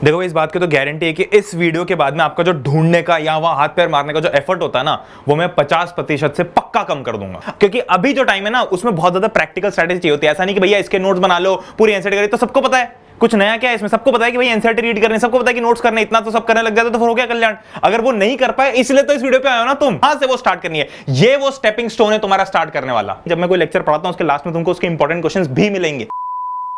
देखो इस बात की तो गारंटी है कि इस वीडियो के बाद में आपका जो ढूंढने का या वहां हाथ पैर मारने का जो एफर्ट होता है ना, वो मैं 50% से पक्का कम कर दूंगा। क्योंकि अभी जो टाइम है ना, उसमें बहुत ज्यादा प्रैक्टिकल स्ट्रेटेजी चाहिए होती है। ऐसा नहीं कि भैया इसके नोट्स बना लो, पूरी एनसीईआरटी करी, तो सबको पता है। कुछ नया क्या है इसमें? सबको पता है कि भाई एनसीईआरटी रीड करने, सबको पता है कि नोट्स करने, इतना तो सब करने लग जाते तो फिर हो गया कल्याण। अगर वो नहीं कर पाए, इसलिए तो इस वीडियो पे आए हो ना तुम। वहां से वो स्टार्ट करनी है। ये वो स्टेपिंग स्टोन है तुम्हारा स्टार्ट करने वाला। जब मैं कोई लेक्चर पढ़ाता हूं उसके लास्ट में तुमको उसके इंपॉर्टेंट क्वेश्चंस भी मिलेंगे।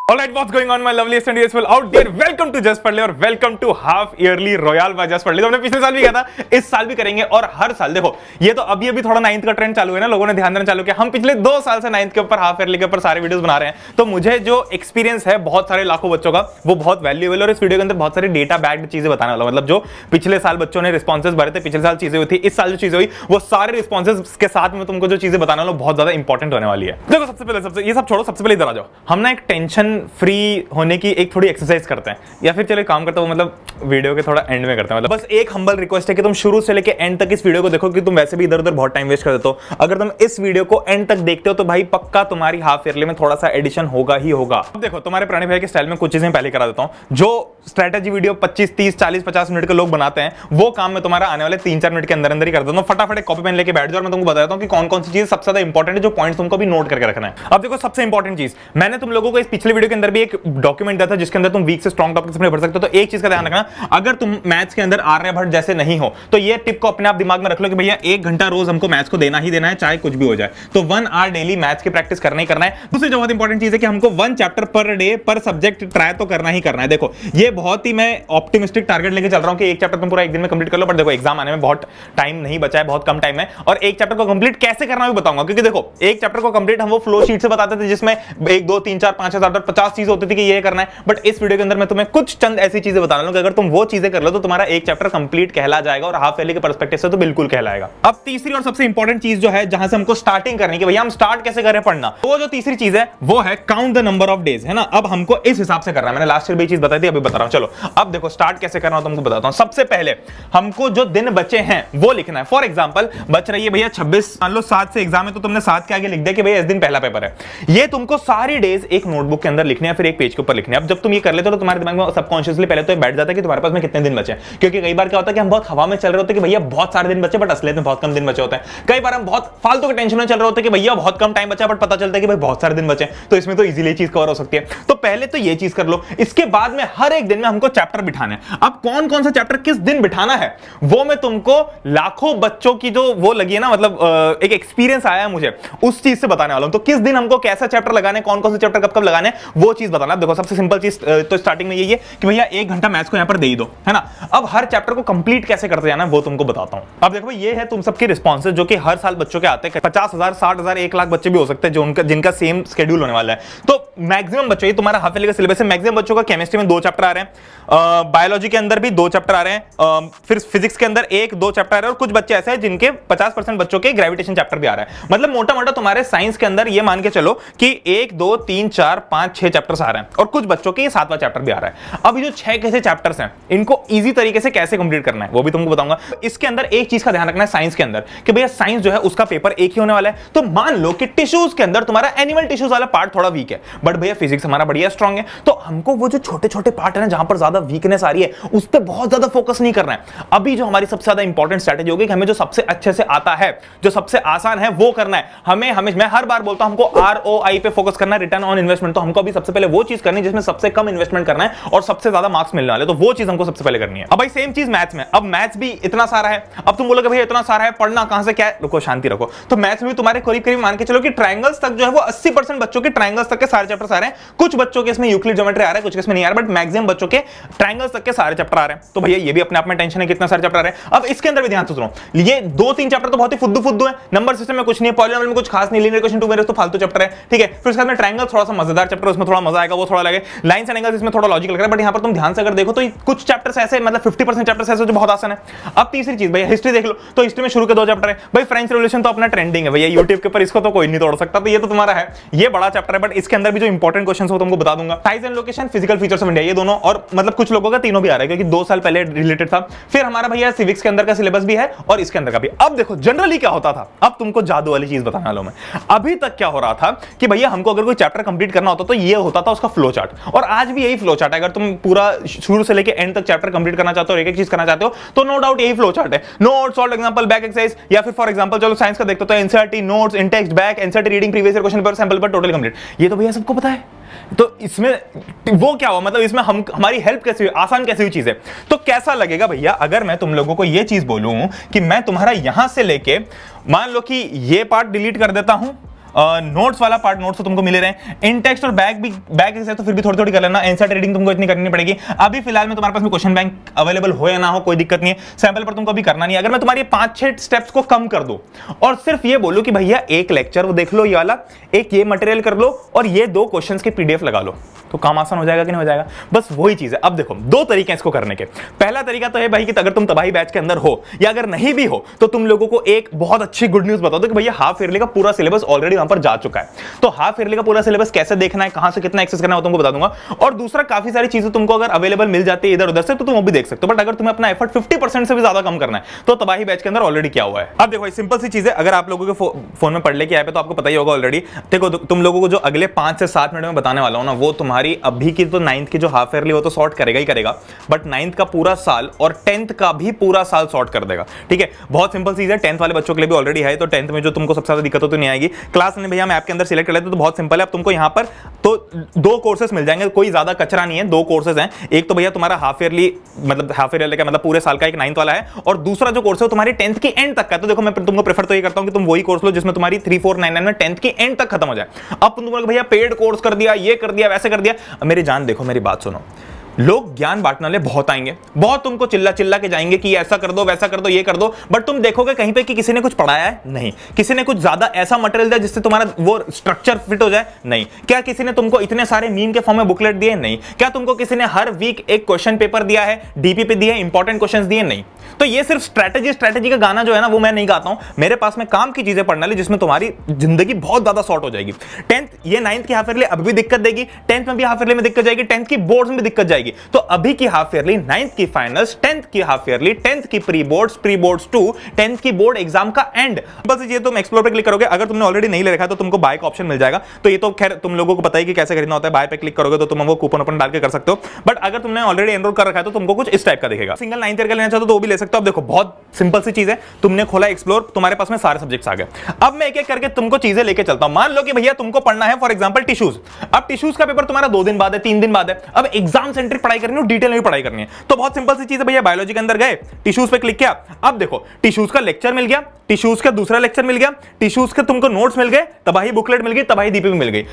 Alright, what's going on, my lovely studies people out there? Welcome to Just पढ़ ले और welcome to half yearly Royal by Just पढ़ ले। तो हमने पिछले साल भी किया था, इस साल भी करेंगे और हर साल देखो ये तो अभी थोड़ा 9th का ट्रेंड चालू है ना, लोगों ने ध्यान देना चालू किया। हम पिछले 2 साल से 9th के ऊपर, हाफ ईयरली के ऊपर सारे वीडियोस बना रहे हैं। तो मुझे जो एक्सपीरियंस है बहुत सारे लाखों बच्चों का, वो बहुत वैल्यूएबल। और इस वीडियो के अंदर बहुत सारी डेटा बैक्ड चीजें बताने वाला, मतलब जो पिछले साल बच्चों ने रिस्पॉन्सेज भरे थे, पिछले साल चीजें हुई थी, इस साल जो चीजें हुई, वो सारे रिस्पॉन्सेज के साथ में तुमको जो चीजें बताने वाला बहुत ज्यादा इंपॉर्टेंट होने वाली है। देखो सबसे पहले ये सब छोड़ो, सबसे पहले इधर आ जाओ। हम ना एक टेंशन फ्री होने की एक थोड़ी एक्सरसाइज करते हैं, या फिर चलो काम करते हो, मतलब वीडियो के थोड़ा एंड में करते हैं। मतलब बस एक हम्बल रिक्वेस्ट है कि तुम शुरू से लेके एंड तक इस वीडियो को देखो, कि तुम वैसे भी इधर उधर बहुत टाइम वेस्ट कर देते हो। अगर तुम इस वीडियो को एंड तक देखते हो तो भाई पक्का तुम्हारी हाफ ईयरली में थोड़ा सा एडिशन होगा ही होगा। अब देखो तुम्हारे प्राणी भाई के स्टाइल में कुछ चीजें पहले करा देता हूं। जो स्ट्रेटेजी वीडियो 25, 30, 40, 50 मिनट के लोग बनाते हैं, वो काम में तुम्हारा आने वाले 3-4 मिनट के अंदर अंदर ही कर देता हूं। फटाफट कॉपी पेन लेके बैठ जाओ और मैं तुमको बताता हूं कि कौन कौन सी चीज सबसे ज्यादा इंपॉर्टेंट है, जो पॉइंट्स तुमको भी नोट करके रखना है। अब देखो सबसे इंपॉर्टेंट चीज, मैंने तुम लोगों को इस पिछले वीडियो के अंदर भी एक डॉक्यूमेंट दिया था, जिसके अंदर तुम वीक से स्ट्रॉन्ग टॉपिक्स में भर सकते हो। तो एक चीज का ध्यान रखना, अगर तुम मैथ्स के अंदर आर्यभट्ट जैसे नहीं हो, तो ये टिप को अपने आप दिमाग में रख लो कि भैया 1 घंटा रोज हमको मैथ्स को देना ही देना है, चाहे कुछ भी हो जाए। तो 1 आवर डेली मैथ्स की प्रैक्टिस करना ही करना है। दूसरी जो बहुत इंपॉर्टेंट चीज है कि हमको 1 चैप्टर पर डे पर सब्जेक्ट ट्राई तो करना ही करना है। देखो ये बहुत ही मैं ऑप्टिमिस्टिक टारगेट लेके चल रहा हूं कि 1 चैप्टर तुम पूरा 1 दिन में कंप्लीट कर लो, बट देखो एग्जाम आने में बहुत टाइम नहीं बचा है, बहुत कम टाइम है। और 1 चैप्टर को कंप्लीट कैसे करना भी बताऊंगा, क्योंकि देखो 1 चैप्टर को कंप्लीट हम वो फ्लो शीट से बताते थे, जिसमें 1, 2, 3, 4, 5, 6, 7, 50 चीजें होती थी कि ये करना है। बट इस वीडियो के अंदर मैं तुम्हें कुछ चंद ऐसी चीजें बता रहा हूं कि अगर तुम वो चीजें कर लो तो तुम्हारा 1 चैप्टर कंप्लीट कहला जाएगा, और हाफ ईयरली के पर्सपेक्टिव से तो बिल्कुल कहलाएगा। अब तीसरी और सबसे इंपॉर्टेंट चीज जो है, जहां से हमको स्टार्टिंग करनी है कि भैया हम स्टार्ट कैसे करें पढ़ना, वो जो तीसरी चीज है वो है count the number of days, है ना। अब हमको इस हिसाब से करना है। मैंने लास्ट ईयर भी चीज बताई थी, अभी बता रहा हूं। चलो अब देखो स्टार्ट कैसे करना है तुमको बताता हूं। सबसे पहले हमको जो दिन बचे हैं वो लिखना है। फॉर एग्जांपल बच रही है भैया 26, मान लो 7 से एग्जाम है, तो तुमने 7 के आगे लिख दिया कि भैया इस दिन पहला पेपर है। ये तुमको सारी डेज एक नोटबुक के अंदर लिखने हैं, फिर एक पेज के ऊपर लिखने हैं। अब जब तुम ये कर लेते हो तो तुम्हारे दिमाग में सबकॉन्शियसली पहले तो बैठ जाता है कि तुम्हारे पास में कितने दिन बचे हैं। क्योंकि कई बार क्या होता है कि हम बहुत हवा में चल रहे होते हैं कि भैया बहुत सारे दिन बचे, बट असलियत में बहुत कम दिन बचे होते हैं। कई बार हम बहुत फालतू के टेंशन में चल रहे होते हैं कि भैया बहुत कम टाइम बचा, बट पता चलता है कि भाई बहुत सारे दिन बचे, तो इसमें तो इजीली चीज कवर हो सकती है। तो पहले तो ये चीज कर लो। इसके बाद में हर एक दिन में हमको चैप्टर बिठाना है। अब कौन कौन सा चैप्टर किस दिन बिठाना है, वो मैं तुमको लाखों बच्चों की जो वो लगी है ना, मतलब एक एक्सपीरियंस आया है मुझे, उस चीज से बताने वाला हूं। तो किस दिन हमको कैसा चैप्टर लगाने, कौन कौन से चैप्टर कब कब लगाने, वो चीज बताना। देखो सबसे सिंपल चीज तो स्टार्टिंग में यही है कि भैया 1 घंटा मैथ्स को यहां पर दे ही दो, है ना। अब हर चैप्टर को कंप्लीट कैसे करते जाना वो तुमको बताता हूं। अब देखो ये है तुम सबके रिस्पॉन्सेज, जो कि हर साल बच्चों के आते हैं। 50,000, 60,000, 1 लाख बच्चे भी हो सकते हैं जो जिनका सेम शेड्यूल होने वाला है। तो मैक्सिमम बच्चों, ये तुम्हारा हाफ ईयरली का सिलेबस है, मैक्सिमम बच्चों का केमिस्ट्री में 2 चैप्टर आ रहे हैं, बायोलॉजी के अंदर भी 2 चैप्टर आ रहे हैं, फिर फिजिक्स के अंदर 1-2 चैप्टर आ रहे हैं, और कुछ बच्चे ऐसे हैं जिनके 50% बच्चों के ग्रेविटेशन चैप्टर भी आ रहा है। मतलब मोटा मोटा तुम्हारे साइंस के अंदर ये मान के चलो कि 1, 2, 3, 4, 5, 6 चैप्टर्स आ रहे हैं, और कुछ बच्चों के 7वां चैप्टर भी आ रहा है। अब ये जो 6 कैसे चैप्टर्स हैं, इनको इजी तरीके से कैसे कंप्लीट करना है वो भी तुमको बताऊंगा। इसके अंदर एक चीज का ध्यान रखना है साइंस के अंदर, कि भैया साइंस जो है उसका पेपर एक ही होने वाला है। तो मान लो कि टिश्यूज के अंदर तुम्हारा एनिमल टिश्यूज वाला पार्ट थोड़ा वीक है, बट भैया फिजिक्स हमारा बढ़िया स्ट्रांग है, तो हमको वो जो छोटे छोटे पार्ट है ना, जहां पर ज्यादा वीकनेस आ रही है, उस पर बहुत ज्यादा फोकस नहीं करना है। अभी जो हमारी सबसे ज्यादा इंपॉर्टेंट स्ट्रेटेजी होगी कि हमें जो सबसे अच्छे से आता है, जो सबसे आसान है वो करना है। हमें मैं हर बार बोलता हूं हमको ROI पे फोकस करना है, रिटर्न ऑन इन्वेस्टमेंट। तो हमको अभी सबसे पहले वो चीज करनी है जिसमें सबसे कम इन्वेस्टमेंट करना है और सबसे ज्यादा मार्क्स मिलने वाले, तो वो चीज हमको सबसे पहले करनी है। अब भाई सेम चीज मैथ्स में, अब मैथ्स भी इतना सारा है। अब तुम बोलोगे भैया इतना सारा है, पढ़ना कहां से, क्या है? रुको शांति रखो। तो मैथ्स में भी तुम्हारे करीब करीब मान के चलो कि ट्रायंगल्स तक जो है वो 80% बच्चों के ट्रायंगल्स तक के सारे चैप्टर्स आ रहे हैं। कुछ बच्चों के इसमें यूक्लिड ज्योमेट्री आ रहा है, कुछ के इसमें नहीं आ रहा, बट मैक्सिमम बच्चों के ट्रायंगल्स तक के सारे चैप्टर आ रहे हैं। तो भैया ये भी अपने आप में टेंशन है, कितना सारे चैप्टर आ रहे हैं। अब इसके अंदर भी ध्यान से सुनो, ये 2-3 चैप्टर तो बहुत ही फुद्दू है, नंबर सिस्टम में कुछ नहीं है, पॉलिनोमियल में कुछ खास नहीं, लीनियर इक्वेशन 2 मेरे तो फालतू चैप्टर है, ठीक है। फिर उसके बाद में ट्रायंगल थोड़ा सा मजेदार चैप्टर, उसमें थोड़ा मजा आएगा, वो थोड़ा लगे। लाइंस एंड एंगल्स इसमें थोड़ा लॉजिक लग रहा है, बट यहां पर तुम ध्यान से अगर देखो तो कुछ चैप्टर्स ऐसे, मतलब 50% चैप्टर्स ऐसे जो बहुत आसान है। अब तीसरी चीज भैया हिस्ट्री देख लो, तो हिस्ट्री में शुरू के 2 चैप्टर है। भाई फ्रेंच रेवोल्यूशन तो अपना ट्रेंडिंग है भैया यूट्यूब के ऊपर, इसको तो कोई नहीं तोड़ सकता, तो ये तो तुम्हारा है, ये बड़ा चैप्टर है, बट इसके अंदर भी जो इंपॉर्टेंट क्वेश्चंस हो तुमको बता दूंगा। Size and location, physical features of India, ये दोनों, और मतलब कुछ लोगों का तीनों भी आ रहा है क्योंकि 2 साल पहले रिलेटेड था। फिर हमारा भैया सिविक्स के अंदर का सिलेबस भी है और इसके अंदर का भी। अब देखो जनरली क्या होता था, अब तुमको जादू वाली चीज बताने वाला हूं मैं। अभी तक क्या हो रहा था कि भैया हमको अगर कोई चैप्टर कंप्लीट करना होता तो ये होता था उसका फ्लो चार्ट, और आज भी यही फ्लो चार्ट है। अगर तुम पूरा शुरू से लेके लेके एंड तक चैप्टर कंप्लीट करना चाहते हो, एक एक चीज करना चाहते हो, तो नो डाउट यही फ्लो चार्ट है। Notes, solve example, back exercise, या फिर फॉर एग्जांपल चलो साइंस का देखते हो तो NCERT notes, in text, back, NCERT reading, previous year question paper, sample paper, total complete. ये तो भैया सबको पता है। तो इसमें वो क्या हुआ, मतलब इसमें हमारी हेल्प कैसे हुई, आसान कैसे हुई चीज है। तो कैसा लगेगा भैया अगर मैं तुम लोगों को ये चीज बोलूं कि मैं तुम्हारा यहां से लेके मान लो कि ये पार्ट डिलीट कर देता हूं, नोट्स वाला पार्ट, नोट्स तो तुमको मिले रहे, इन टेक्स्ट और बैक से तो फिर भी थोड़ी थोड़ी कर लेना, एनसीईआरटी रीडिंग तुमको इतनी करनी पड़ेगी। अभी फिलहाल में तुम्हारे पास में क्वेश्चन बैंक अवेलेबल हो या ना हो कोई दिक्कत नहीं है, सैंपल पर तुमको अभी करना नहीं है। अगर मैं तुम्हारी 5-6 स्टेप्स को कम कर दूं और सिर्फ ये बोलूं कि भैया एक लेक्चर वो देख लो ये वाला, एक ये मटेरियल कर लो और ये 2 क्वेश्चंस के पीडीएफ लगा लो, तो काम आसान हो जाएगा कि नहीं हो जाएगा। बस वही चीज है। अब देखो 2 तरीके हैं इसको करने के। पहला तरीका तो है भाई कि अगर तुम तबाही बैच के अंदर हो या अगर नहीं भी हो तो तुम लोगों को एक बहुत अच्छी गुड न्यूज बता दो कि भैया हाफ ईयरली का पूरा सिलेबस ऑलरेडी वहां पर जा चुका है। तो हाफ ईयरली का पूरा सिलेबस कैसे देखना है, कहां से कितना एक्सेस करना है, वो तुमको बता दूंगा। और दूसरा, काफी सारी चीजें तुमको अगर अवेलेबल मिल जाती है इधर उधर से तो तुम वो भी देख सकते हो। बट अगर तुम्हें अपना एफर्ट 50% से भी ज्यादा कम करना है तो तबाही बैच के अंदर ऑलरेडी क्या हुआ है। अब देखो सिंपल सी चीज है, अगर आप लोगों के फोन में पढ़ लेके आए तो आपको पता ही होगा ऑलरेडी। देखो तुम लोगों को जो अगले 5 से 7 मिनट में बताने वाला हूं ना, वो तुम्हारी अभी की तो 9th की जो हाफ ईयरली वो तो सॉर्ट करेगा ही करेगा, बट 9th का पूरा साल और 10th का भी पूरा साल सॉर्ट कर देगा। ठीक है, बहुत सिंपल चीज है। 10th वाले बच्चों के लिए भी ऑलरेडी है, तो 10th में जो तुमको सबसे ज्यादा दिक्कत तो नहीं आएगी। क्लास ने भैया हम ऐप के अंदर सिलेक्ट कर लेते तो बहुत सिंपल है। अब तुमको यहां पर तो 2 कोर्सेस मिल जाएंगे, कोई ज्यादा कचरा नहीं है। 2 कोर्सेस हैं, एक तो भैया तुम्हारा हाफ ईयरली मतलब हाफ ईयरली का मतलब पूरे साल का, एक 9th वाला है, और दूसरा जो कोर्स है तुम्हारी 10th की एंड तक का। तो देखो मैं तुमको प्रेफर तो ये करता हूं कि तुम वही कोर्स लो जिसमें तुम्हारी 3499 में 10th की एंड तक खत्म हो जाए। अब तुम लोग भैया पेड कोर्स कर दिया, ये कर दिया, वैसे कर दिया। मेरी जान देखो, मेरी बात सुनो, लोग ज्ञान बांटने वाले बहुत आएंगे, बहुत तुमको चिल्ला चिल्ला के जाएंगे कि ऐसा कर दो, वैसा कर दो, ये कर दो, बट तुम देखोगे कहीं पे कि किसी ने कुछ पढ़ाया है? नहीं। किसी ने कुछ ज्यादा ऐसा मटेरियल दिया जिससे तुम्हारा वो स्ट्रक्चर फिट हो जाए? नहीं। क्या किसी ने तुमको इतने सारे मीम के फॉर्म में बुकलेट दिए? नहीं। क्या तुमको किसी ने हर वीक एक क्वेश्चन पेपर दिया है, डीपीपी दिए, इंपॉर्टेंट क्वेश्चंस दिए? नहीं। तो ये सिर्फ स्ट्रैटेजी का गाना जो है ना वो मैं नहीं गाता हूं। मेरे पास में काम की चीजें पढ़ने वाली जिसमें तुम्हारी जिंदगी बहुत ज्यादा शॉर्ट हो जाएगी। 10th ये 9th की हाफ ईयरली अब भी दिक्कत देगी, 10th में भी हाफ ईयरली में दिक्कत जाएगी, 10th की बोर्ड्स में भी दिक्कत जाएगी। तो अभी की हाफ ईयरली, 9th की फाइनल्स, 10th की हाफ ईयरली, 10th की प्री बोर्ड्स 2, 10th की बोर्ड एग्जाम का एंड। बस ये तुम एक्सप्लोर पे क्लिक करोगे। अगर तुमने ऑलरेडी नहीं ले रखा है तो तुमको बाय का ऑप्शन मिल जाएगा। तो ये तो खैर तुम लोगों को पता ही कि कैसे खरीदना होता है। बाय पे क्लिक करोगे तो तुम वो कूपन ओपन डाल के कर सकते हो। बट अगर तुमने ऑलरेडी एनरोल कर रखा है तो तुमको कुछ इस टाइप का दिखेगा। सिंगल 9th ईयर का लेना चाहते हो तो वो भी ले सकते हो। अब देखो बहुत सिंपल सी चीज है, तुमने खोला एक्सप्लोर, तुम्हारे पास में सारे सब्जेक्ट्स आ गए। अब मैं एक एक करके तुमको चीजें लेके चलता हूं। मान लो कि भैया तुमको पढ़ना है फॉर एग्जांपल टिश्यूज। अब टिश्यूज का पेपर तुम्हारा 2 दिन बाद है, 3 दिन बाद है। अब एग्जाम सेंट्रिक पढ़ाई करनी है, डिटेल में भी पढ़ाई करनी है। तो बहुत सिंपल सी चीज है भैया, बायोलॉजी के अंदर गए, टिश्यूज पे क्लिक किया। अब देखो टिश्यूज का लेक्चर मिल गया, टिश्यूज का दूसरा लेक्चर मिल गया, टिश्यूज के तुमको नोट्स मिल गए, तबाही बुकलेट मिल गई, तबाही डीपीपी मिल गई।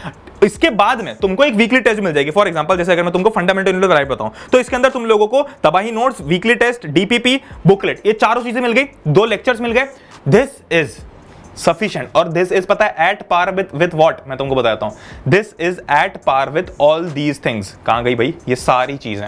इसके बाद में तुमको एक वीकली टेस्ट मिल जाएगी। फॉर एग्जांपल जैसे अगर मैं तुमको फंडामेंटल यूनिट राइट बताऊं तो इसके अंदर तुम लोगों को तबाही notes, weekly test, DPP, booklet, ये चारों चीजें मिल गई, 2 लेक्चर्स मिल गए। This is sufficient. और दिस इज पता है एट पार विथ व्हाट, मैं तुमको बताता हूं। This is at par with all these things. कहां गई भाई ये सारी चीजें?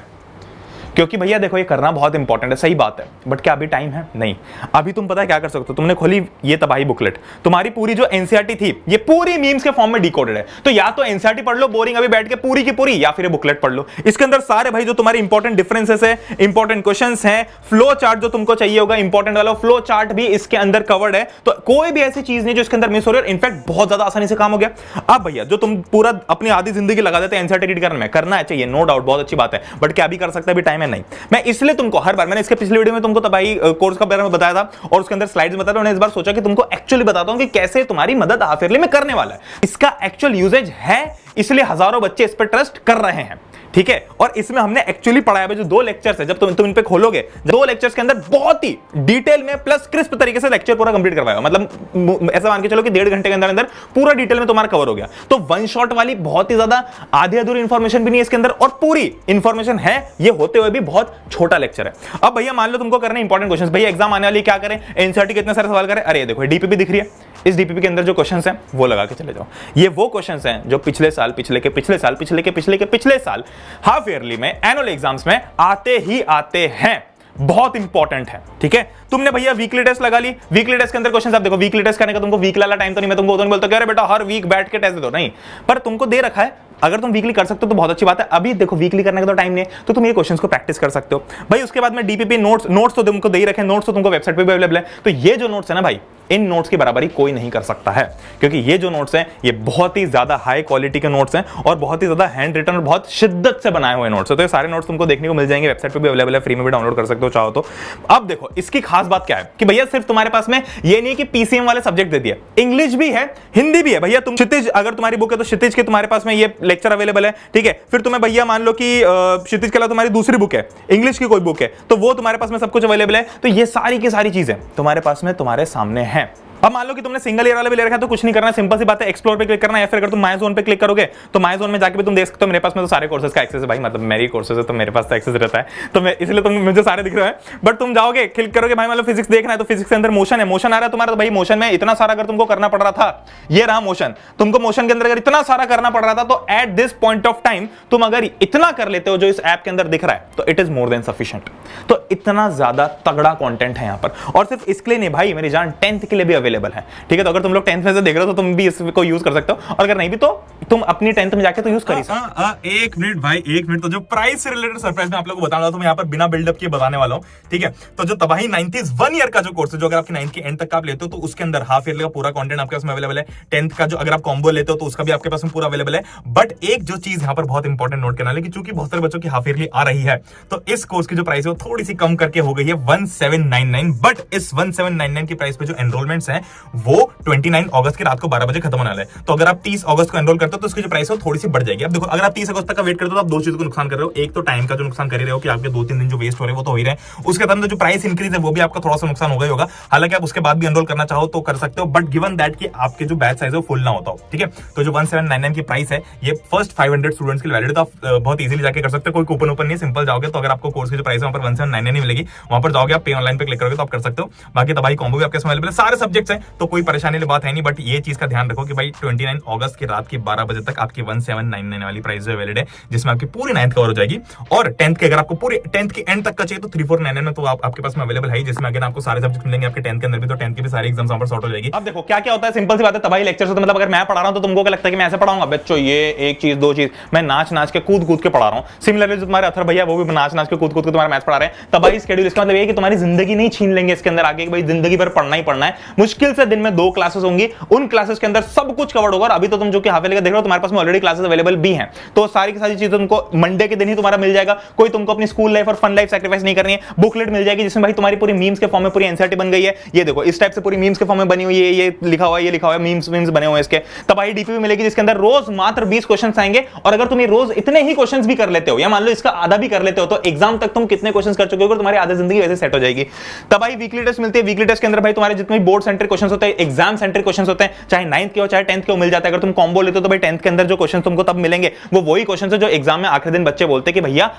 क्योंकि भैया देखो ये करना बहुत इंपॉर्टेंट है, सही बात है, बट क्या अभी टाइम है? नहीं। अभी तुम पता है क्या कर सकते हो, तुमने खोली ये तबाही बुकलेट, तुम्हारी पूरी जो एनसीईआरटी थी ये पूरी मीम्स के फॉर्म में डिकोडेड है। तो या तो एनसीईआरटी पढ़ लो बोरिंग अभी बैठ के पूरी की पूरी, या फिर ये बुकलेट पढ़ लो। इसके अंदर सारे भाई जो तुम्हारे इंपॉर्टेंट डिफरेंसेस है, इंपॉर्टेंट क्वेश्चंस हैं, फ्लो चार्ट जो तुमको चाहिए होगा, इंपॉर्टेंट वाला फ्लो चार्ट भी इसके अंदर कवर्ड है। तो कोई भी ऐसी चीज नहीं जो इसके अंदर मिस हो रही है। इनफैक्ट बहुत ज्यादा आसानी से काम हो गया। अब भैया जो तुम पूरा अपनी आधी जिंदगी लगा देते हैं एनसीईआरटी रीड करने में, करना है चाहिए, नो डाउट, बहुत अच्छी बात है, बट क्या अभी कर सकते हैं? अभी टाइम है? नहीं। मैं इसलिए तुमको हर बार, मैंने इसके पिछले वीडियो में तुमको तबाही कोर्स का बारे में बताया था और उसके अंदर स्लाइड्स बताया था। मैंने इस बार सोचा कि तुमको एक्चुअली बताता हूं कि कैसे तुम्हारी मदद हाफ ईयरली में करने वाला है। इसका एक्चुअल यूजेज है, इसलिए हजारों बच्चे इस पर ट्रस्ट कर रहे हैं। ठीक है, और इसमें हमने एक्चुअली पढ़ाया है। जो 2 लेक्चर्स है, जब तुम इन पे खोलोगे, 2 लेक्चर्स के अंदर बहुत ही डिटेल में प्लस क्रिस्प तरीके से लेक्चर पूरा कंप्लीट करवाया। मतलब ऐसा मान के चलो कि 1.5 घंटे के अंदर अंदर पूरा डिटेल में तुम्हारा कवर हो गया। तो वन शॉट वाली बहुत ही ज्यादा आधी अधूरी इंफॉर्मेशन भी नहीं है इसके अंदर, और पूरी इंफॉर्मेशन है, ये होते हुए भी बहुत छोटा लेक्चर है। अब भैया मान लो तुमको करना इंपॉर्टेंट क्वेश्चन, भैया एग्जाम आने वाली क्या करें, एनसीईआरटी के इतने सारे सवाल करें। अरे देखो डीपीपी दिख रही है, इस डीपीपी के अंदर जो क्वेश्चंस हैं वो लगा के चले जाओ। ये वो क्वेश्चंस हैं जो पिछले साल, पिछले के पिछले साल, पिछले के पिछले के पिछले साल हाफ ईयरली में, एनुअल एग्जाम्स में आते ही आते हैं, बहुत इंपॉर्टेंट है। ठीक है, तुमने भैया वीकली टेस्ट लगा ली, वीकली टेस्ट के अंदर क्वेश्चन आप देखो, वीकली टेस्ट करने का तुमको वीक वाला टाइम तो नहीं, मैं तुमको नहीं बोलता कि अरे बेटा हर वीक बैठ के टेस्ट दे दो, नहीं, पर तुमको दे रखा है। अगर तुम वीकली कर सकते हो तो बहुत अच्छी बात है। अभी देखो वीकली करने का तो टाइम नहीं है, तो तुम ये क्वेश्चंस को प्रैक्टिस कर सकते हो भाई। उसके बाद में डीपीपी नोट्स तो तुमको दे ही रखे, नोट्स तो तुमको वेबसाइट पे भी अवेलेबल है। तो ये जो नोट्स है ना भाई, इन नोट्स की बराबरी कोई नहीं कर सकता है, क्योंकि ये जो नोट्स हैं ये बहुत ही ज्यादा हाई क्वालिटी के नोट्स हैं और बहुत ही ज्यादा हैंड रिटन और बहुत शिद्दत से बनाए हुए नोट्स हैं। तो ये सारे नोट्स तुमको देखने को मिल जाएंगे, वेबसाइट पे भी अवेलेबल है, फ्री में भी डाउनलोड कर सकते हो चाहो तो। अब देखो इसकी खास बात क्या है कि भैया सिर्फ तुम्हारे पास में ये नहीं कि पीसीएम वाले सब्जेक्ट दे दिए, इंग्लिश भी है, हिंदी भी है भैया। तुम क्षितिज, अगर तुम्हारी बुक है तो क्षितिज के तुम्हारे पास में ये लेक्चर अवेलेबल है, ठीक है। फिर तुम्हें भैया मान लो कि क्षितिज के अलावा तुम्हारी दूसरी बुक है, इंग्लिश की कोई बुक है, तो वो तुम्हारे पास में सब कुछ अवेलेबल है। तो ये सारी की सारी चीजें तुम्हारे पास में तुम्हारे सामने है। अब मान लो कि तुमने सिंगल ईयर वाला भी ले रखा है, तो कुछ नहीं करना है, सिंपल सी बात है, एक्सप्लोर पे क्लिक करना है, या फिर अगर तुम माय जोन पे क्लिक करोगे तो माय जोन में जाके भी तुम देख सकते हो। मेरे पास में तो सारे कोर्सेज का एक्सेस है भाई, मतलब मेरी कोर्सेज है तो मेरे पास तो एक्सेस रहता है, तो मैं इसलिए तुम मुझे सारे दिख रहे हैं। बट तुम जाओगे क्लिक करोगे भाई, मान लो फिजिक्स देखना है तो फिजिक्स के अंदर मोशन है, मोशन आ रहा है तुम्हारा, तो भाई मोशन में इतना सारा अगर तुमको करना पड़ रहा था, ये रहा मोशन, तुमको मोशन के अंदर अगर इतना सारा करना पड़ रहा था, तो at this point of time तुम अगर इतना कर लेते हो जो इस ऐप के अंदर दिख रहा है, तो it is more than sufficient. तो इतना ज्यादा तगड़ा कंटेंट है यहां पर, और सिर्फ इसके लिए नहीं भाई, मेरी जान 10th के लिए भी अवेलेबल है, ठीक है। तो अगर तुम लोग 10th में से देख रहे हो तो तुम भी इसको यूज कर सकते हो, और अगर नहीं भी तो तुम अपनी 10th में जाके तो यूज कर ही सकते हो। एक मिनट भाई, एक मिनट, तो जो प्राइस से रिलेटेड सरप्राइज मैं आप लोगों को बता रहा हूं, तो मैं यहाँ पर बिना बिल्डअप किए बताने वाला हूं, ठीक है। तो जो तबाही 90s 1 ईयर का जो कोर्स है, जो अगर आपकी 9th के एंड तक आप लेते हो तो उसके अंदर हाफ ईयर का पूरा कंटेंट आपके पास में अवेलेबल है। 10th का जो अगर आप कॉम्बो लेते हो तो उसका भी आपके पास में पूरा अवेलेबल है। बट एक जो चीज यहाँ पर बहुत इंपॉर्टेंट नोट करना है कि चूंकि बहुत सारे बच्चों की हाफ ईयरली आ रही है, तो इस कोर्स की जो प्राइस है वो थोड़ी सी कम करके हो गई है 1799। बट इस 1799 की प्राइस पे जो एनरोलमेंट्स हैं वो 29 अगस्त की रात को 12 बजे खत्म होने वाला है। तो अगर आप 30 अगस्त को एनरोल करते हो तो उसकी जो प्राइस है वो थोड़ी सी बढ़ जाएगी। अब देखो, अगर आप 30 अगस्त तक का वेट करते हो तो आप दो चीजों को नुकसान कर रहे हो। एक तो टाइम का जो नुकसान कर रहे हो कि आपके 2-3 दिन जो वेस्ट हो रहे हैं वो तो हो ही रहे हैं, उसके बाद जो प्राइस इंक्रीज है वो भी आपका थोड़ा सा नुकसान हो गया होगा। हालांकि आप उसके बाद भी एनरोल करना चाहो तो कर सकते हो, बट गिवन दैट कि आपके जो बैच साइज है वो फुल ना होता हो, ठीक है। तो जो 1799 की प्राइस है ये फर्स्ट 500 स्टूडेंट्स के लिए वैलिड, तो आप बहुत इजीली जाके कर सकते हो, कोई कूपन ओपन नहीं, सिंपल जाओगे तो अगर आपको कोर्स की जो प्राइस है वहां पर 1799 मिलेगी, वहां पर जाओगे आप पे ऑनलाइन पे क्लिक करोगे तो आप कर सकते हो। बाकी तबाही कॉम्बो भी आपके सामने अवेलेबल है, सारे सब्जेक्ट्स हैं, तो कोई परेशानी वाली बात है नहीं। बट ये चीज का ध्यान रखो कि भाई 29 अगस्त की रात की 12 बजे तक आपकी 1799 वाली प्राइस जो वैलिड है, जिसमें आपकी पूरी 9th कवर हो जाएगी। और 10th के अगर आपको पूरे 10th के एंड तक का चाहिए तो 3499 में तो आपके पास में अवेलेबल है, जिसमें अगर आपको सारे सब्जेक्ट मिलेंगे आपके 10th के अंदर भी, तो 10th के भी सारे एग्जाम्स वहां पर सॉर्ट हो जाएगी। अब देखो क्या क्या होता है, सिंपल सी बात है, तबाही लेक्चर होता है, मतलब अगर मैं पढ़ा रहा हूं तो तुमको क्या लगता है कि मैं ऐसे पढ़ाऊंगा? बच्चों ये एक चीज दो चीज, मैं नाच नाच के कूद कूद के पढ़ा रहा हूं। सिमिलरली जो तुम्हारे अथर भैया वो भी नाच नाच के कूद कूद के तुम्हारा मैथ्स पढ़ा रहे हैं। तबाही शेड्यूल, इसका मतलब ये है कि तुम्हारी जिंदगी नहीं छीन लेंगे इसके अंदर आगे, भाई जिंदगी भर पढ़ना ही पढ़ना है। मुश्किल से दिन में 2 क्लासेस होंगी, उन क्लासेस के अंदर सब कुछ कवर्ड होगा। अभी तो तुम जो कि हाफ ईयरली का देख रहे हो तुम्हारे पास में ऑलरेडी क्लासेस अवेलेबल भी हैं, तो सारी की सारी चीजें तुमको मंडे के दिन ही तुम्हारा मिल जाएगा। कोई तुमको अपनी स्कूल लाइफ और फन लाइफ सैक्रिफाइस नहीं करनी है। बुकलेट मिल जाएगी जिसमें भाई तुम्हारी पूरी मीम्स के फॉर्म में पूरी एनसीईआरटी बन गई है। ये देखो इस टाइप से पूरी मीम्स के फॉर्म में बनी हुई है, ये लिखा हुआ है, ये लिखा हुआ है, मीम्स बने हुए हैं इसके। तबाही डीपीपी मिलेगी जिसके अंदर रोज मात्र 20 क्वेश्चंस आएंगे, और अगर तुम ये रोज इतने ही क्वेश्चंस भी कर लेते हो, या मान लो इसका आधा भी कर लेते हो, तो एग्जाम तक तुम कितने क्वेश्चंस कर चुके हो, तुम्हारी आधी जिंदगी वैसे सेट हो जाएगी। तबाही वीकली टेस्ट मिलती है, वीकली टेस्ट के अंदर भाई तुम्हारे जितने भी बोर्ड सेंटर क्वेश्चंस होते हैं, एग्जाम सेंटर क्वेश्चंस होते हैं, चाहे 9th के हो चाहे 10th के हो, मिल जाता है। अगर तुम कॉम्बो लेते हो तो भाई 10th के अंदर जो क्वेश्चंस तुमको तब मिलेंगे वो वही क्वेश्चंस है जो एग्जाम में आखिरी दिन बच्चे बोलते हैं कि भैया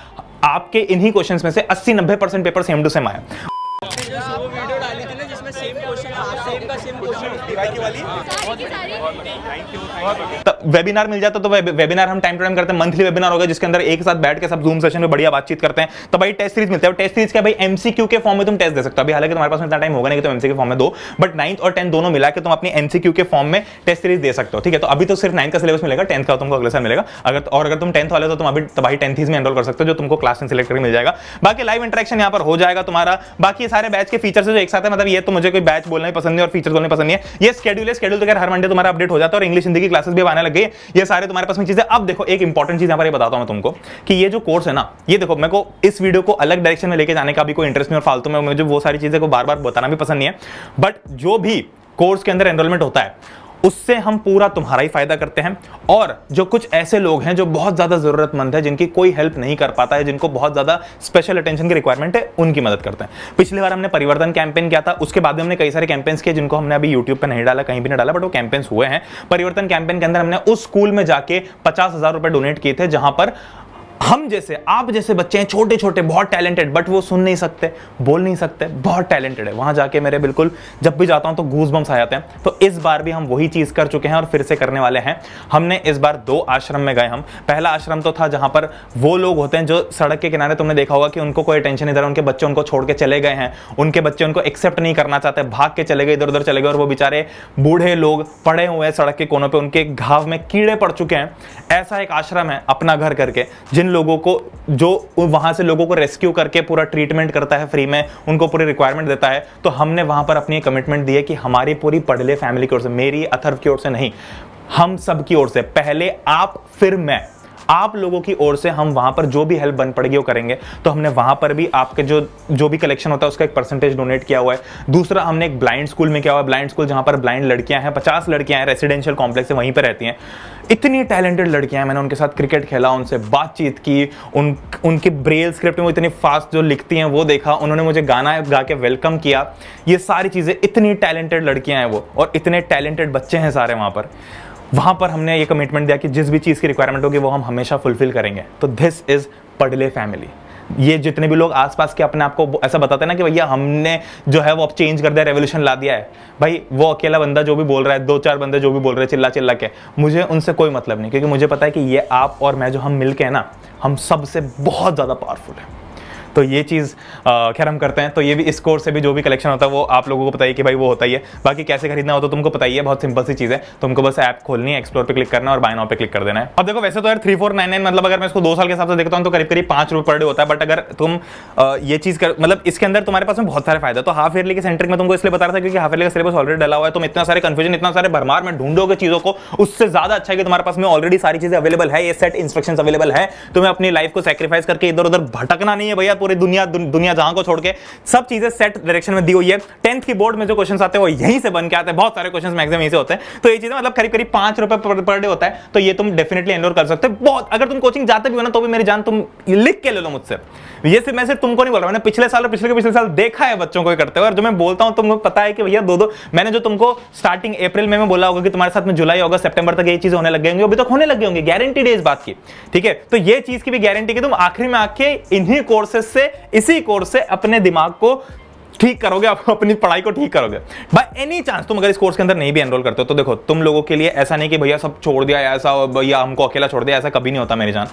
आपके इन्हीं क्वेश्चंस में से 80-90% पेपर सेम टू सेम आया। वीडियो डाली थी ना जिसमें सेम क्वेश्चन वाली वेबिनार मिल जाता तो वेबिनार हम टाइम टू टाइम करते हैं, मंथली वेबिनार होगा जिसके अंदर एक साथ बैठ के सब जूम सेशन में बढ़िया बातचीत करते हैं। तो भाई टेस्ट सीरीज मिलता है, टेस्ट सीरीज का भाई एमसीक्यू के फॉर्म में तुम टेस्ट दे सकते हो। अभी हालांकि तुम्हारे पास इतना टाइम होगा नहीं कि तुम एमसीक्यू फॉर्म में दो, बट 9th और 10th दोनों मिला के तुम अपनी एमसीक्यू के फॉर्म में टेस्ट सीरीज दे सकते हो, ठीक है। तो अभी तो सिर्फ 9th का सिलेबस मिलेगा, 10th का तुमको अगले साल मिलेगा। अगर तुम 10th वाले हो तो तुम अभी तबाही 10th में एनरोल कर सकते हो, जो तुमको क्लास में सिलेक्ट करके मिल जाएगा। बाकी लाइव इंटरेक्शन यहाँ पर हो जाएगा तुम्हारा। बाकी सारे बैच के फीचर्स जो एक साथ है, मतलब ये तो मुझे कोई बैच बोलना ही पसंद नहीं और फीचर्स बोलने पसंद नहीं है। ये शेड्यूल है, शेड्यूल तो खैर हर मंडे तुम्हारा अपडेट हो जाता है, और इंग्लिश हिंदी की क्लासेस भी आने लग गई। ये सारे तुम्हारे पास में चीजें। अब देखो एक इंपॉर्टेंट चीज यहां पर ये बताता हूं मैं तुमको कि ये जो कोर्स है ना, ये देखो मेरे को इस वीडियो को अलग डायरेक्शन में लेके जाने का भी कोई इंटरेस्ट नहीं, और फालतू में मुझे वो सारी चीजें को बार बार बताना भी पसंद नहीं है। बट जो भी कोर्स के अंदर एनरोलमेंट होता है उससे हम पूरा तुम्हारा ही फायदा करते हैं, और जो कुछ ऐसे लोग हैं जो बहुत ज्यादा जरूरतमंद है, जिनकी कोई हेल्प नहीं कर पाता है, जिनको बहुत ज्यादा स्पेशल अटेंशन की रिक्वायरमेंट है, उनकी मदद करते हैं। पिछली बार हमने परिवर्तन कैंपेन किया था, उसके बाद में हमने कई सारे कैंपेन्स किए जिनको हमने अभी यूट्यूब पे नहीं डाला, कहीं भी नहीं डाला, बट वो कैंपेन्स हुए हैं। परिवर्तन कैंपेन के अंदर हमने उस स्कूल में जाके 50,000 रुपए डोनेट किए थे जहां पर हम जैसे, आप जैसे बच्चे हैं छोटे छोटे, बहुत टैलेंटेड, बट वो सुन नहीं सकते, बोल नहीं सकते, बहुत टैलेंटेड है। वहां जाके मेरे बिल्कुल जब भी जाता हूं तो गूज बम्स आ जाते हैं। तो इस बार भी हम वही चीज कर चुके हैं और फिर से करने वाले हैं। हमने इस बार 2 आश्रम में गए हम। पहला आश्रम तो था जहां पर वो लोग होते हैं जो सड़क के किनारे, तुमने देखा होगा कि उनको कोई टेंशन नहीं, उनके बच्चे उनको छोड़ के चले गए हैं, उनके बच्चे उनको एक्सेप्ट नहीं करना चाहते, भाग के चले गए, इधर उधर चले गए, और वो बेचारे बूढ़े लोग पड़े हुए हैं सड़क के कोनों पे, उनके घाव में कीड़े पड़ चुके हैं। ऐसा एक आश्रम है अपना घर करके, जिन लोगों को, जो वहां से लोगों को रेस्क्यू करके पूरा ट्रीटमेंट करता है फ्री में, उनको पूरी रिक्वायरमेंट देता है। तो हमने वहां पर अपनी कमिटमेंट दी है कि हमारी पूरी पढ़ले फैमिली की ओर से, मेरी अथर्व की ओर से नहीं, हम सब की ओर से, पहले आप फिर मैं, आप लोगों की ओर से हम वहां पर जो भी हेल्प बन पड़ेगी वो करेंगे। तो हमने वहां पर भी आपके जो भी कलेक्शन होता है उसका एक परसेंटेज डोनेट किया हुआ है। दूसरा, हमने एक ब्लाइंड स्कूल में किया हुआ है, ब्लाइंड स्कूल जहां पर ब्लाइंड लड़कियां हैं, 50 लड़कियां हैं, रेसिडेंशियल कॉम्प्लेक्स है, वहीं पर रहती हैं। इतनी टैलेंटेड लड़कियां हैं, मैंने उनके साथ क्रिकेट खेला, उनसे बातचीत की, उनकी ब्रेल स्क्रिप्ट में वो इतनी फास्ट जो लिखती हैं वो देखा, उन्होंने मुझे गाना गा के वेलकम किया। ये सारी चीजें, इतनी टैलेंटेड लड़कियां हैं वो, और इतने टैलेंटेड बच्चे हैं सारे वहां पर हमने ये कमिटमेंट दिया कि जिस भी चीज़ की रिक्वायरमेंट होगी वो हम हमेशा फुलफिल करेंगे। तो दिस इज पढ़ले फैमिली। ये जितने भी लोग आसपास के अपने आप को ऐसा बताते हैं ना कि भैया हमने जो है वो अब चेंज कर दिया, रेवोल्यूशन ला दिया है, भाई वो अकेला बंदा जो भी बोल रहा है, 2-4 बंदे जो भी बोल रहे हैं चिल्ला चिल्ला के, मुझे उनसे कोई मतलब नहीं, क्योंकि मुझे पता है कि ये आप और मैं जो हम मिलके हैं ना, हम सबसे बहुत ज़्यादा पावरफुल है। तो ये चीज़ खैर हम करते हैं। तो ये भी इस कोर्स से भी जो भी कलेक्शन होता है वो आप लोगों को पता है कि भाई वो होता ही है। बाकी कैसे खरीदना हो तो तुमको पता ही है, बहुत सिंपल सी चीज़ है, तुमको बस ऐप खोलनी है, एक्सप्लोर पे क्लिक करना है और बाय नाउ पे क्लिक कर देना है। अब देखो वैसे तो यार 3499 मतलब अगर मैं इसको 2 साल के हिसाब से देखता हूँ तो करीब करीब 5 रुपये पर डे होता है। बट अगर तुम ये चीज़ कर, मतलब इसके अंदर तुम्हारे पास में बहुत सारे फायदा। तो हाफ ईयरली के सेंटरिंग में तुमको इसलिए बता रहा था क्योंकि हाफ ईयरली का सिलेबस ऑलरेडी डला हुआ है। तुम इतना सारे कंफ्यूजन, इतना सारे भरमार में ढूंढोगे चीज़ों को, उससे ज़्यादा अच्छा है कि तुम्हारे पास में ऑलरेडी सारी चीज़ें अवेलेबल है, ये सेट इंस्ट्रक्शंस अवेलेबल है। तुम्हें अपनी लाइफ को सैक्रिफाइस करके इधर उधर भटकना नहीं है भैया, पूरी दुनिया जहां को छोड़ के, सब चीजें सेट डायरेक्शन में दी हुई है। 10th की बोर्ड में जो क्वेश्चंस आते हैं वो यहीं से बन के आते हैं, बहुत सारे क्वेश्चंस मैक्सिमम यहीं से होते हैं। तो ये चीजें मतलब करीब करीब 5 रुपए पर डे होता है। तो ये तुम डेफिनेटली एनरोल कर सकते हो। बहुत, अगर तुम कोचिंग जाते भी हो ना तो भी मेरी जान तुम लिख के ले लो मुझसे। ये सिर्फ मैं सिर्फ तुमको नहीं बोल रहा, मैंने पिछले साल और पिछले साल देखा है बच्चों को करते हुए, और जो मैं बोलता हूं तुमको पता है कि भैया दो मैंने जो तुमको स्टार्टिंग अप्रैल में बोला होगा कि तुम्हारे साथ में जुलाई अगस्त सितंबर तक ये चीजें होने लग गई, अभी तक होने लग गई होंगी, गारंटी है इस बात की। ठीक है, तो ये चीज की भी गारंटी कि तुम आखिरी में आके इन्हीं कोर्सेज से, इसी कोर्स से अपने दिमाग को ठीक करोगे, आप अपनी पढ़ाई को ठीक करोगे। बाय एनी चांस तुम अगर इस कोर्स के अंदर नहीं भी एनरोल करते हो तो देखो तुम लोगों के लिए ऐसा नहीं कि भैया सब छोड़ दिया, ऐसा भैया हमको अकेला छोड़ दिया, ऐसा कभी नहीं होता मेरी जान।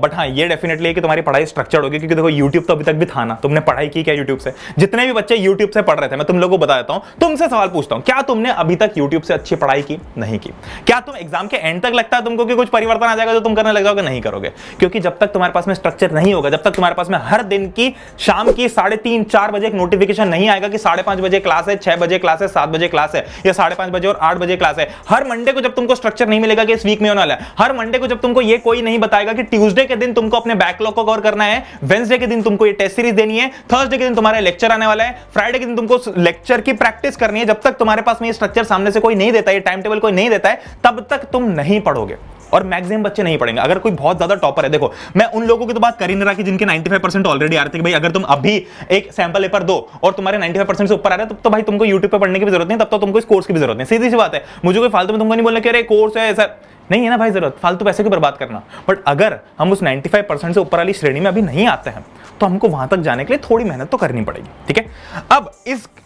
बट हाँ, ये डेफिनेटली है कि तुम्हारी पढ़ाई स्ट्रक्चर्ड होगी, क्योंकि देखो यूट्यूब तो अभी तक भी था ना, तुमने पढ़ाई की क्या यूट्यूब से? जितने भी बच्चे यूट्यूब से पढ़ रहे थे, मैं तुम लोगों को बता देता हूं, तुमसे सवाल पूछता हूं, क्या तुमने अभी तक यूट्यूब से अच्छी पढ़ाई की? नहीं की। क्या तुम एग्जाम के एंड तक लगता है तुमको कि कुछ परिवर्तन आ जाएगा जो तुम करने लग जाओगे? नहीं करोगे, क्योंकि जब तक तुम्हारे पास में स्ट्रक्चर नहीं होगा, जब तक तुम्हारे पास में हर दिन की शाम की 3:30-4 बजे एक नोटिफिकेशन नहीं आएगा कि 5:30 बजे क्लास है, 6 बजे क्लास है, 7 बजे क्लास है, या 5:30 बजे और 8 बजे क्लास है। हर मंडे को जब तुमको स्ट्रक्चर नहीं मिलेगा कि इस वीक में होने वाला है, हर मंडे को जब तुमको ये कोई नहीं बताएगा कि ट्यूसडे के दिन तुमको अपने बैकलॉग को कवर करना है, वेडनेसडे के दिन तुमको ये टेस्ट सीरीज देनी है, थर्सडे के दिन तुम्हारा लेक्चर आने वाला है, फ्राइडे के दिन तुमको लेक्चर की प्रैक्टिस करनी है, जब तक तुम्हारे पास में ये स्ट्रक्चर सामने से कोई नहीं देता, ये टाइम टेबल कोई नहीं देता है, तब तक तुम नहीं पढ़ोगे। और मैक्सिमम बच्चे नहीं पढ़ेंगे। अगर कोई बहुत ज्यादा टॉपर है, देखो मैं उन लोगों की तो बात कर ही नहीं रहा कि जिनके 95% ऑलरेडी आ रहे थे कि भाई अगर तुम अभी एक सैंपल पेपर दो और तुम्हारे 95% से ऊपर आ रहे हैं तो भाई तुमको यूट्यूब पे पढ़ने की भी जरूरत नहीं, तब तो तुमको इस कोर्स की भी जरूरत नहीं। सीधी सी बात है, मुझे कोई फालतू में तुमको नहीं बोलने कि अरे कोर्स है, ऐसा नहीं है ना भाई, जरूरत फालतू पैसे की बर्बाद करना। बट अगर हम उस 95% से ऊपर वाली श्रेणी में अभी नहीं आते हैं तो हमको वहां तक जाने के लिए थोड़ी मेहनत तो करनी पड़ेगी। ठीक है, अब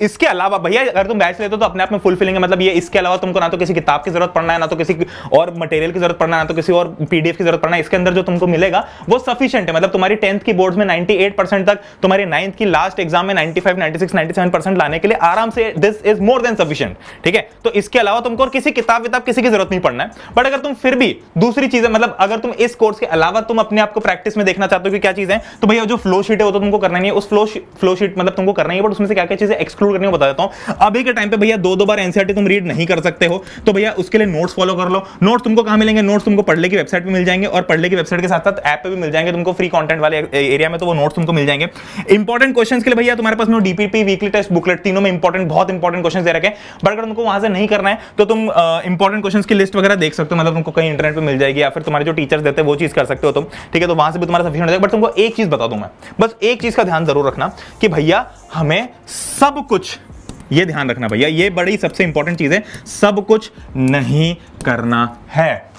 इसके अलावा भैया अगर तुम बैच लेते हो तो अपने आप में फुलफिलिंग है, मतलब ये इसके अलावा तुमको ना तो किसी किताब की जरूरत पड़ना है, ना तो किसी और मटेरियल की जरूरत पड़ना है, ना तो किसी और पीडीएफ की जरूरत पड़ना है। इसके अंदर जो तुमको मिलेगा वो सफिशिएंट है। मतलब तुम्हारी 10th की बोर्ड में 98% तक, तुम्हारी 9th की लास्ट एग्जाम में 95, 96, 97% लाने के लिए आराम से this is more than sufficient. ठीक है, तो इसके अलावा तुमको और किसी किताब किसी की जरूरत नहीं पड़ना है। बट अगर तुम फिर भी दूसरी चीजें, मतलब अगर तुम इस कोर्स के अलावा तुम अपने आप को प्रैक्टिस में देखना चाहते हो कि क्या चीजें, तो भैया जो फ्लो शीट है वो तो तुमको करना नहीं है। उस फ्लो शीट मतलब तुमको करना ही है, बट उसमें से क्या क्या चीजें एक्सक्लूड करनी है बता देता हूं। अभी के टाइम पे भैया 2-2 बार एनसीईआरटी तुम रीड नहीं कर सकते हो, तो भैया उसके लिए नोट्स फॉलो कर लो। नोट्स तुमको कहां मिलेंगे? नोट्स तुमको पढ़ले की वेबसाइट पे मिल जाएंगे, और पढ़ले की वेबसाइट के साथ साथ ऐप पे भी मिल जाएंगे तुमको, फ्री कंटेंट वाले एरिया में, तो वो नोट्स तुमको मिल जाएंगे। इंपॉर्टेंट क्वेश्चंस के लिए भैया तुम्हारे पास में डीपीपी, वीकली टेस्ट, बुकलेट, तीनों में इंपॉर्टेंट, बहुत इंपॉर्टेंट क्वेश्चंस दे रखे हैं। बट अगर तुमको वहां से नहीं करना है तो तुम इंपॉर्टेंट क्वेश्चंस की लिस्ट वगैरह देख सकते हो, मतलब तुमको कहीं इंटरनेट पे मिल जाएगी, या फिर तुम्हारे जो टीचर्स देते हैं वो चीज कर सकते हो तुम। ठीक है, तो वहां से भी तुम्हारा सफिशिएंट हो जाएगा। बट तुमको एक चीज बता दूं मैं, बस एक चीज का ध्यान जरूर रखना कि भैया हमें सब कुछ, ये ध्यान रखना भैया, ये बड़ी सबसे इंपॉर्टेंट चीज है, सब कुछ नहीं करना है।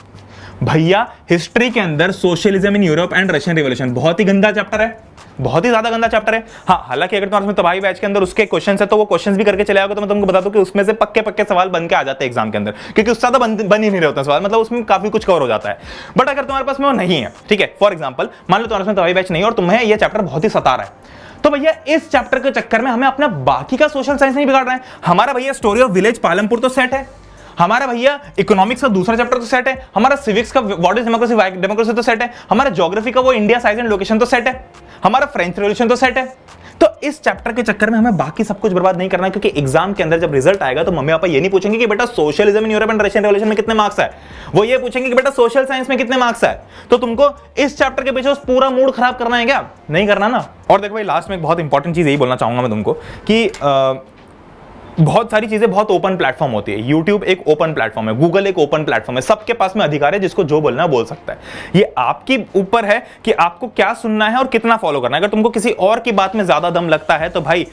भैया हिस्ट्री के अंदर socialism in Europe and Russian revolution बहुत ही गंदा चैप्टर है, बहुत ही ज्यादा गंदा चैप्टर है। हाँ, हालांकि अगर तुम्हारे तबाही बैच के अंदर उसके क्वेश्चंस है तो वो क्वेश्चंस भी करके चले आओगे तो मैं तुमको बता दूं कि उसमें से पक्के पक्के सवाल बन के आ जाते हैं एग्जाम के अंदर, क्योंकि उससे ज्यादा बन ही नहीं रहे होते सवाल, मतलब उसमें काफी कुछ कवर हो जाता है। बट अगर तुम्हारे पास में वो नहीं है, ठीक है, फॉर एग्जाम्पल मान लो तुम्हारे पास तबाही बैच नहीं है और तुम्हें ये चैप्टर बहुत ही सता रहा है, तो भैया इस चैप्टर के चक्कर में हमें अपना बाकी का सोशल साइंस नहीं बिगाड़ रहा है। हमारा भैया स्टोरी ऑफ विलेज पालमपुर तो सेट है, हमारा भैया इकोनॉमिक्स का दूसरा चैप्टर तो सेट है, हमारा सिविक्स का व्हाट इज डेमोक्रेसी तो सेट है, हमारा ज्योग्राफी का वो इंडिया साइज एंड लोकेशन तो सेट है, हमारा फ्रेंच रिवॉल्यूशन तो सेट है। तो इस चैप्टर के चक्कर में हमें बाकी सब कुछ बर्बाद नहीं करना है, क्योंकि एग्जाम के अंदर जब रिजल्ट आएगा तो मम्मी पापा ये नहीं पूछेंगे कि बेटा socialism in Europe and Russian revolution में कितने मार्क्स है, वो ये पूछेंगे कि बेटा सोशल साइंस में कितने मार्क्स है। तो तुमको इस चैप्टर के पीछे पूरा मूड खराब करना है क्या? नहीं करना ना। और देखो भाई, लास्ट में एक बहुत इंपॉर्टेंट चीज यही बोलना चाहूंगा मैं तुमको कि बहुत सारी चीजें बहुत ओपन प्लेटफॉर्म होती है। YouTube एक ओपन प्लेटफॉर्म है, Google एक ओपन प्लेटफॉर्म है, सबके पास में अधिकार है, जिसको जो बोलना है बोल सकता है। ये आपके ऊपर है कि आपको क्या सुनना है और कितना फॉलो करना है। अगर तुमको किसी और की बात में ज्यादा दम लगता है तो भाई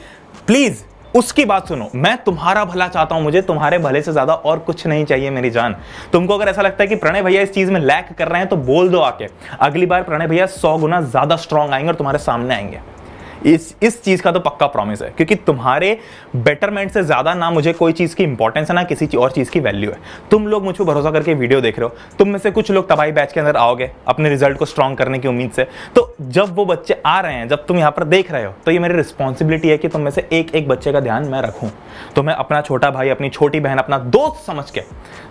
प्लीज उसकी बात सुनो। मैं तुम्हारा भला चाहता हूं, मुझे तुम्हारे भले से ज्यादा और कुछ नहीं चाहिए मेरी जान। तुमको अगर ऐसा लगता है कि प्रणय भैया इस चीज में लैक कर रहे हैं तो बोल दो आके, अगली बार प्रणय भैया 100 गुना ज्यादा स्ट्रांग आएंगे और तुम्हारे सामने आएंगे। इस चीज का तो पक्का प्रॉमिस है, क्योंकि तुम्हारे बेटरमेंट से ज्यादा ना मुझे कोई चीज की इंपॉर्टेंस है ना किसी और चीज की वैल्यू है। तुम लोग मुझ पर भरोसा करके वीडियो देख रहे हो, तुम में से कुछ लोग तबाही बैच के अंदर आओगे अपने रिजल्ट को स्ट्रांग करने की उम्मीद से। तो जब वो बच्चे आ रहे हैं, जब तुम यहाँ पर देख रहे हो, तो ये मेरी रिस्पॉन्सिबिलिटी है कि तुम में से एक एक बच्चे का ध्यान मैं रखूं। तो मैं अपना छोटा भाई, अपनी छोटी बहन, अपना दोस्त समझ के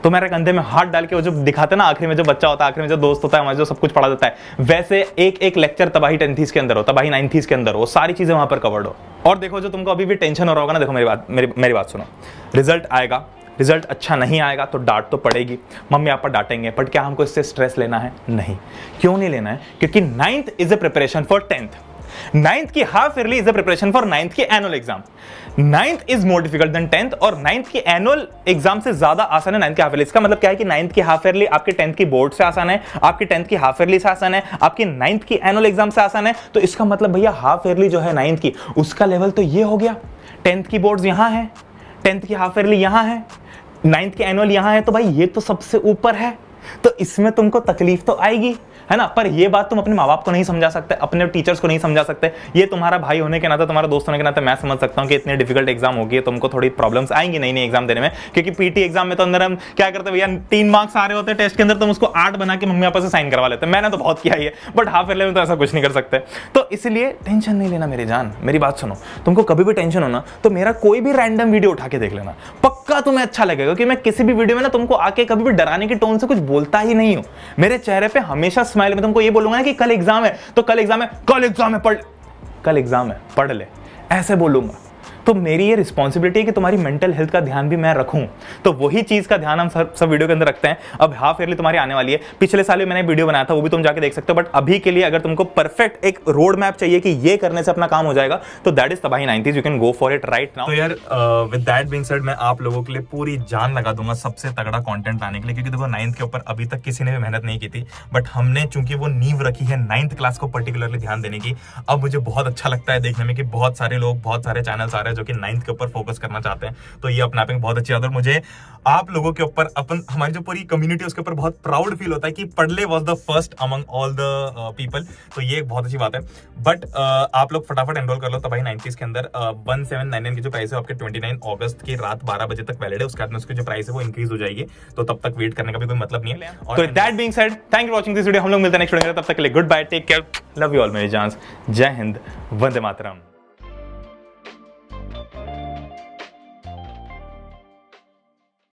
तो मेरे कंधे में हाथ डाल के वो जो दिखाते ना आखिरी में जो बच्चा होता है, आखिरी में जो दोस्त होता है, हमारे जो सब कुछ पढ़ा देता है, वैसे एक एक लेक्चर तबाही 10th के अंदर हो, तबाही 9th के अंदर हो, सारी चीजें वहां पर कवर्ड हो। और देखो, जो तुमको अभी भी टेंशन हो रहा होगा ना, देखो मेरी बात सुनो। रिजल्ट आएगा, रिजल्ट अच्छा नहीं आएगा तो डांट तो पड़ेगी, मम्मी पापा डांटेंगे, बट क्या हमको इससे स्ट्रेस लेना है? नहीं। क्यों नहीं लेना है? क्योंकि 9th is a preparation for 10th, 9th की half yearly is a preparation for 9th की annual exam. 9th is more difficult than 10th, और 9th की एनुअल एग्जाम से ज्यादा आसान है 9th की हाफ ईयरली। इसका मतलब क्या है कि 9th की हाफ ईयरली आपके 10th की बोर्ड से आसान है, आपकी 10th की हाफ ईयरली से आसान है, आपकी 9th की एनुअल एग्जाम से आसान है। तो इसका मतलब भैया हाफ ईयरली जो है 9th की, उसका लेवल तो ये हो गया। 10th की बोर्ड्स यहां है, 10th की हाफ ईयरली यहां है, 9th की एनुअल यहां है, तो भाई ये तो सबसे ऊपर है। तो इसमें तुमको तकलीफ तो आएगी, है ना। पर ये बात तुम अपने माँ बाप को नहीं समझा सकते, अपने टीचर्स को नहीं समझा सकते। ये तुम्हारा भाई होने के नाते, तुम्हारा दोस्त होने के नाते मैं समझ सकता हूँ कि इतनी डिफिकल्ट एग्जाम होगी, तुमको थोड़ी प्रॉब्लम्स आएंगी नई नई एग्जाम देने में। क्योंकि पीटी एग्जाम में तो अंदर हम क्या करते भैया, 3 मार्क्स आ रहे होते हैं टेस्ट के अंदर, तुम उसको 8 बना के मम्मी पापा से साइन करवा लेते हैं। मैंने तो बहुत किया है, बट हाफ ईयरली में तो ऐसा कुछ नहीं कर सकते। तो इसलिए टेंशन नहीं लेना मेरी जान। मेरी बात सुनो, तुमको कभी भी टेंशन हो ना तो मेरा कोई भी रैंडम वीडियो उठा के देख लेना, पक्का तुम्हें अच्छा लगेगा। कि मैं किसी भी वीडियो में ना तुमको आके कभी भी डराने की टोन से कुछ बोलता ही नहीं हूं। मेरे चेहरे पे हमेशा स्माइल में तुमको ये बोलूंगा कि कल एग्जाम है तो कल एग्जाम है, कल एग्जाम है पढ़ ले, ऐसे बोलूंगा। तो मेरी ये रिस्पॉन्सिबिलिटी है कि तुम्हारी मेंटल हेल्थ का ध्यान भी मैं रखूं। तो वही चीज का ध्यान हम सब वीडियो के अंदर रखते हैं। अब हाफ ईयरली तुम्हारी आने वाली है, पिछले साल भी मैंने वीडियो बनाया था, वो भी तुम जाके देख सकते हो। बट अभी के लिए अगर तुमको परफेक्ट एक रोड मैप चाहिए कि ये करने से अपना काम हो जाएगा, तो दैट इज तबाही 90s, you can go for it right now. तो यार विद दैट बीइंग सेड, मैं आप लोगों के लिए पूरी जान लगा दूंगा सबसे तगड़ा कंटेंट लाने के लिए, क्योंकि देखो 9th के ऊपर अभी तक किसी ने भी मेहनत नहीं की थी, बट हमने चूंकि वो नींव रखी है 9th क्लास को पर्टिकुलरली ध्यान देने की। अब मुझे बहुत अच्छा लगता है देखने में कि बहुत सारे लोग, बहुत सारे चैनल्स आ रहे हैं जो कि 9th के ऊपर फोकस करना चाहते हैं। तो ये अपने आप में बहुत अच्छी बात है। मुझे आप लोगों के ऊपर, हमारी जो पूरी कम्युनिटी उसके ऊपर बहुत प्राउड फील होता है कि पढ़ले was the first among all the people. तो ये बहुत अच्छी बात है। बट आप लोग फटाफट एनरोल कर लो तबाही 90s के अंदर। 1799 की जो प्राइस है आपके 29 अगस्त की रात 12 बजे तक वैलिड है। उसके बाद में उसकी जो प्राइस है वो इंक्रीज हो जाएगी, तो तब तक वेट करने का भी कोई मतलब नहीं है। तो that being said, thank you watching this video. हम लोग मिलते हैं नेक्स्ट वीडियो में, तब तक के लिए good bye, take care, love you all मेरी जान्स। जय हिंद, वंदे मातरम।